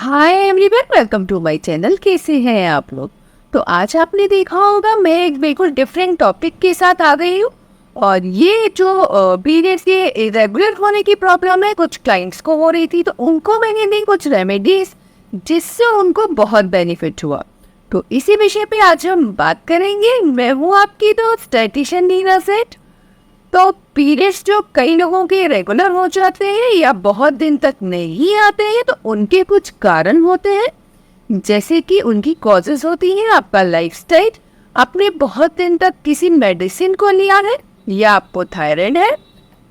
Hi everyone, welcome to my channel. कैसे हैं आप लोग? तो आज आपने देखा होगा मैं एक बिल्कुल डिफरेंट टॉपिक के साथ आ गई हूँ। और ये जो पीरियड्स के इरेगुलर होने की प्रॉब्लम है, कुछ क्लाइंट्स को हो रही थी, तो उनको मैंने दी कुछ रेमेडीज जिससे उनको बहुत बेनिफिट हुआ। तो इसी विषय पे आज हम बात करेंगे। मैं हूँ आपकी दोस्त डाइटिशियन नीना सेठ। तो पीरियड्स जो कई लोगों के रेगुलर हो जाते हैं या बहुत दिन तक नहीं आते हैं, तो उनके कुछ कारण होते हैं, जैसे कि उनकी कॉजेज होती हैं आपका लाइफस्टाइल, आपने बहुत दिन तक किसी मेडिसिन को लिया है, या आपको थायराइड है,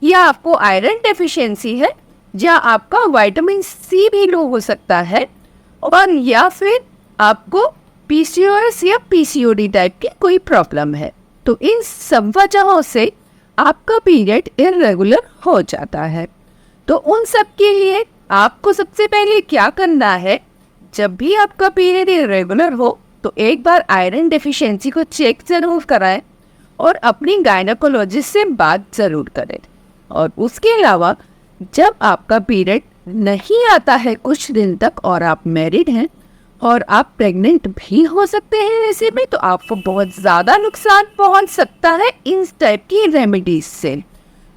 या आपको आयरन डेफिशिएंसी है, या आपका विटामिन सी भी लो हो सकता है, और या फिर आपको पीसीओएस या पीसीओडी टाइप की कोई प्रॉब्लम है। तो इन सब वजहों से आपका पीरियड इरेगुलर हो जाता है। तो उन सब के लिए आपको सबसे पहले क्या करना है, जब भी आपका पीरियड इरेगुलर हो तो एक बार आयरन डेफिशिएंसी को चेक जरूर कराएं और अपनी गायनेकोलॉजिस्ट से बात जरूर करें। और उसके अलावा जब आपका पीरियड नहीं आता है कुछ दिन तक और आप मैरिड हैं और आप प्रेग्नेंट भी हो सकते हैं ऐसे में, तो आपको बहुत ज़्यादा नुकसान पहुंच सकता है इन टाइप की रेमेडीज से।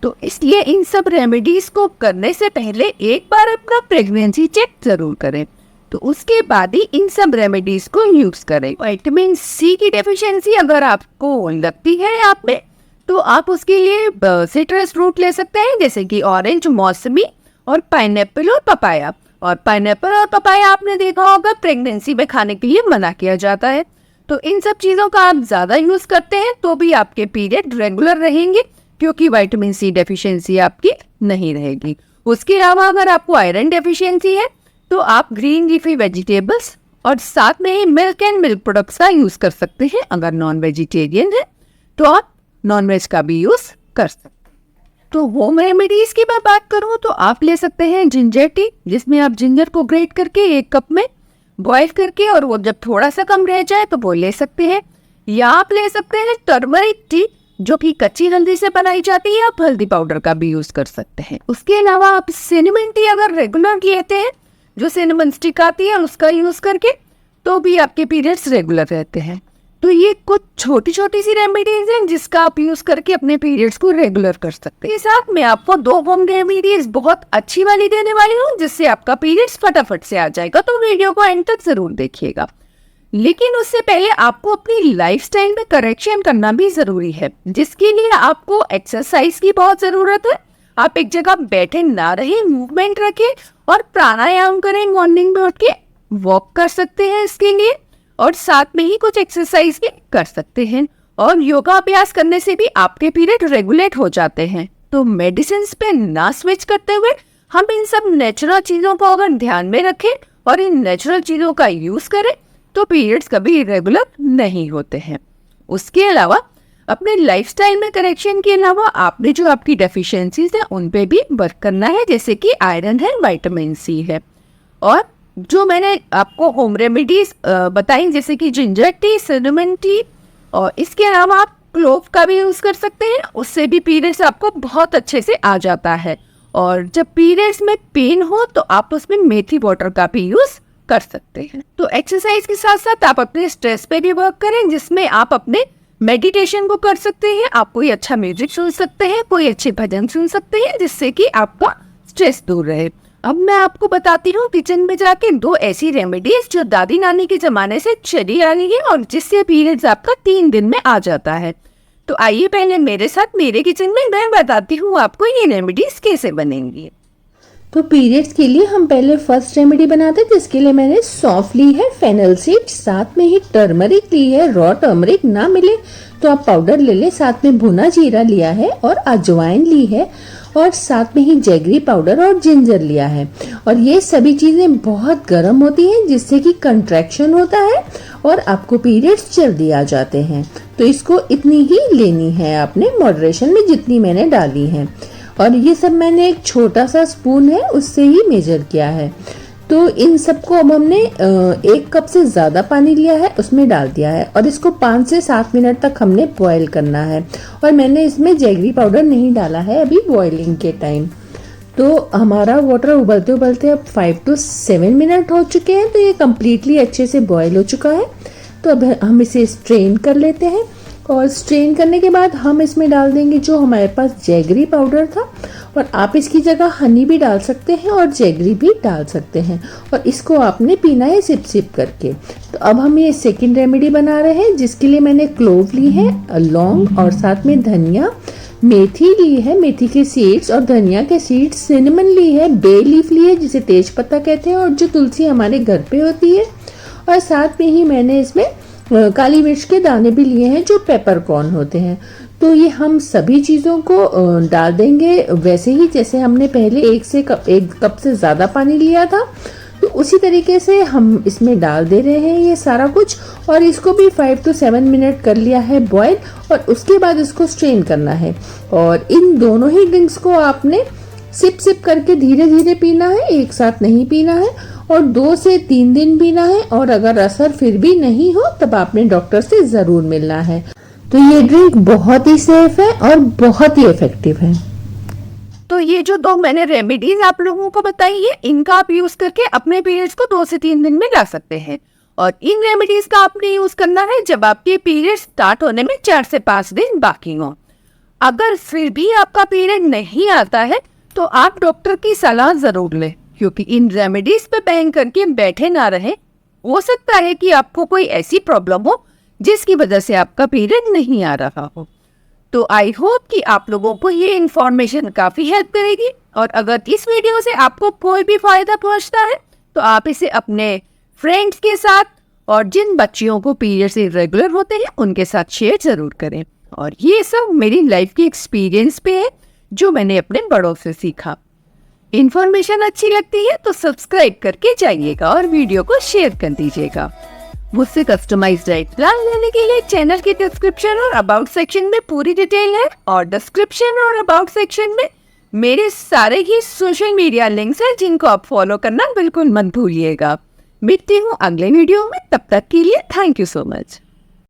तो इसलिए इन सब रेमेडीज को करने से पहले एक बार अपना प्रेगनेंसी चेक जरूर करें, तो उसके बाद ही इन सब रेमेडीज को यूज़ करें। विटामिन सी की डेफिशिएंसी अगर आपको लगती है आप में, तो आप उसके लिए सिट्रस फ्रूट ले सकते हैं, जैसे कि ऑरेंज, मौसमी और पाइनएप्पल और पपाया। और पाइनएप्पल और पपाया आपने देखा होगा प्रेगनेंसी में खाने के लिए मना किया जाता है। तो इन सब चीज़ों का आप ज़्यादा यूज़ करते हैं तो भी आपके पीरियड रेगुलर रहेंगे, क्योंकि विटामिन सी डेफिशिएंसी आपकी नहीं रहेगी। उसके अलावा अगर आपको आयरन डेफिशिएंसी है तो आप ग्रीन लीफी वेजिटेबल्स और साथ में ही मिल्क एंड मिल्क प्रोडक्ट्स का यूज़ कर सकते हैं। अगर नॉन वेजिटेरियन है तो आप नॉन वेज का भी यूज़ कर सकते हैं। तो होम रेमेडीज की मैं बात करूँ तो आप ले सकते हैं जिंजर टी, जिसमें आप जिंजर को ग्रेट करके 1 कप में बॉईल करके, और वो जब थोड़ा सा कम रह जाए तो वो ले सकते हैं। या आप ले सकते हैं टर्मरिक टी, जो कि कच्ची हल्दी से बनाई जाती है, आप हल्दी पाउडर का भी यूज कर सकते हैं। उसके अलावा आप सिनेमन टी अगर रेगुलर लेते हैं, जो सिनेमन स्टिक आती है उसका यूज करके, तो भी आपके पीरियड्स रेगुलर रहते हैं। तो ये कुछ छोटी छोटी सी रेमेडीज हैं जिसका आप यूज करके अपने पीरियड्स को रेगुलर कर सकते हैं। साथ में आपको 2 होम रेमेडीज बहुत अच्छी वाली देने वाली हूँ, जिससे आपका पीरियड्स फटाफट से आ जाएगा। तो वीडियो को एंड तक जरूर देखिएगा। लेकिन उससे पहले आपको अपनी लाइफस्टाइल में करेक्शन करना भी जरूरी है, जिसके लिए आपको एक्सरसाइज की बहुत जरूरत है। आप एक जगह बैठे ना रहे, मूवमेंट रखें और प्राणायाम करें। मॉर्निंग में उठ के वॉक कर सकते हैं इसके लिए, और साथ में ही कुछ एक्सरसाइज भी कर सकते हैं। और योगा अभ्यास करने से भी आपके पीरियड रेगुलेट हो जाते हैं। तो मेडिसिन पे ना स्विच करते हुए हम इन सब नेचुरल चीज़ों को अगर ध्यान में रखें और इन नेचुरल चीज़ों का यूज़ करें, तो पीरियड्स कभी इरेगुलर नहीं होते हैं। उसके अलावा अपने लाइफस्टाइल में करेक्शन के अलावा आपने जो आपकी डेफिशिएंसीज है उन पे भी वर्क करना है, जैसे कि आयरन है, विटामिन सी है। और जो मैंने आपको होम रेमेडीज बताई, जैसे कि जिंजर टी, सिनेमन टी, और इसके अलावा आप क्लोव का भी यूज़ कर सकते हैं। उससे भी पीरियड्स आपको बहुत अच्छे से आ जाता है। और जब पीरियड्स में पेन हो तो आप उसमें मेथी वाटर का भी यूज़ कर सकते हैं। तो एक्सरसाइज के साथ साथ आप अपने स्ट्रेस पे भी वर्क करें, जिसमें आप अपने मेडिटेशन को कर सकते हैं। आप कोई अच्छा म्यूजिक सुन सकते हैं, कोई अच्छे भजन सुन सकते हैं, जिससे कि आपका स्ट्रेस दूर रहे। अब मैं आपको बताती हूँ किचन में जाके 2 ऐसी रेमेडीज जो दादी नानी के जमाने से चली आ रही है और जिससे पीरियड्स आपका 3 दिन में आ जाता है। तो आइए पहले मेरे साथ मेरे किचन में मैं बताती हूँ आपको ये रेमेडीज कैसे बनेंगी। तो पीरियड्स के लिए हम पहले फर्स्ट रेमेडी बनाते हैं, जिसके लिए मैंने सौंफ ली है, फेनल सीड, साथ में ही टर्मरिक ली है। रॉ टर्मरिक ना मिले तो आप पाउडर ले लें। साथ में भुना जीरा लिया है और अजवाइन ली है, और साथ में ही जैगरी पाउडर और जिंजर लिया है। और ये सभी चीजें बहुत गर्म होती हैं, जिससे कि कंट्रैक्शन होता है और आपको पीरियड्स जल्दी आ जाते हैं। तो इसको इतनी ही लेनी है आपने, मॉडरेशन में जितनी मैंने डाली है। और ये सब मैंने एक छोटा सा स्पून है उससे ही मेजर किया है। तो इन सबको अब हमने 1 कप से ज़्यादा पानी लिया है, उसमें डाल दिया है, और इसको 5 से 7 मिनट तक हमने बॉईल करना है। और मैंने इसमें जैगरी पाउडर नहीं डाला है अभी बॉइलिंग के टाइम। तो हमारा वाटर उबलते उबलते अब 5 to 7 मिनट हो चुके हैं, तो ये कम्प्लीटली अच्छे से बॉयल हो चुका है। तो अब हम इसे स्ट्रेन कर लेते हैं, और स्ट्रेन करने के बाद हम इसमें डाल देंगे जो हमारे पास जैगरी पाउडर था, और आप इसकी जगह हनी भी डाल सकते हैं और जैगरी भी डाल सकते हैं, और इसको आपने पीना है सिप सिप करके। तो अब हम ये सेकंड रेमेडी बना रहे हैं, जिसके लिए मैंने क्लोव ली है, लौंग और साथ में धनिया, मेथी ली है, मेथी के सीड्स और धनिया के सीड्स, सिनेमन ली है, बे लीफ ली है जिसे तेज पत्ता कहते हैं, और जो तुलसी हमारे घर पे होती है, और साथ में ही मैंने इसमें काली मिर्च के दाने भी लिए हैं जो पेपरकॉर्न होते हैं। तो ये हम सभी चीज़ों को डाल देंगे वैसे ही जैसे हमने पहले एक कप से ज़्यादा पानी लिया था, तो उसी तरीके से हम इसमें डाल दे रहे हैं ये सारा कुछ, और इसको भी 5 to 7 मिनट कर लिया है बॉयल, और उसके बाद इसको स्ट्रेन करना है। और इन दोनों ही ड्रिंक्स को आपने सिप सिप करके धीरे धीरे पीना है, एक साथ नहीं पीना है, और 2 से 3 दिन पीना है, और अगर असर फिर भी नहीं हो तब आपने डॉक्टर से ज़रूर मिलना है। तो ये ड्रिंक बहुत ही सेफ है और बहुत ही इफेक्टिव है। तो ये जो 2 मैंने रेमेडीज आप लोगों को बताई है, इनका आप यूज करके अपने पीरियड्स को 2 से 3 दिन में ला सकते हैं। और इन रेमेडीज का आपने यूज करना है जब आपके पीरियड स्टार्ट होने में 4 से 5 दिन बाकी हो। अगर फिर भी आपका पीरियड नहीं आता है तो आप डॉक्टर की सलाह जरूर लें, क्योंकि इन रेमेडीज पे बैंग करके बैठे ना रहे। हो सकता है कि आपको कोई ऐसी प्रॉब्लम हो जिसकी वजह से आपका पीरियड नहीं आ रहा हो। तो आई होप कि आप लोगों को ये इन्फॉर्मेशन काफ़ी हेल्प करेगी, और अगर इस वीडियो से आपको कोई भी फायदा पहुंचता है तो आप इसे अपने फ्रेंड्स के साथ और जिन बच्चियों को पीरियड्स इरेगुलर होते हैं उनके साथ शेयर ज़रूर करें। और ये सब मेरी लाइफ की एक्सपीरियंस पे है जो मैंने अपने बड़ों से सीखा। इन्फॉर्मेशन अच्छी लगती है तो सब्सक्राइब करके जाइएगा और वीडियो को शेयर कर दीजिएगा। मुझसे कस्टमाइज्ड डाइट प्लान लेने के लिए चैनल के डिस्क्रिप्शन और अबाउट सेक्शन में पूरी डिटेल है, और डिस्क्रिप्शन और अबाउट सेक्शन में मेरे सारे ही सोशल मीडिया लिंक्स हैं जिनको आप फॉलो करना बिल्कुल मत भूलिएगा। मिलती हूँ अगले वीडियो में, तब तक के लिए थैंक यू सो मच।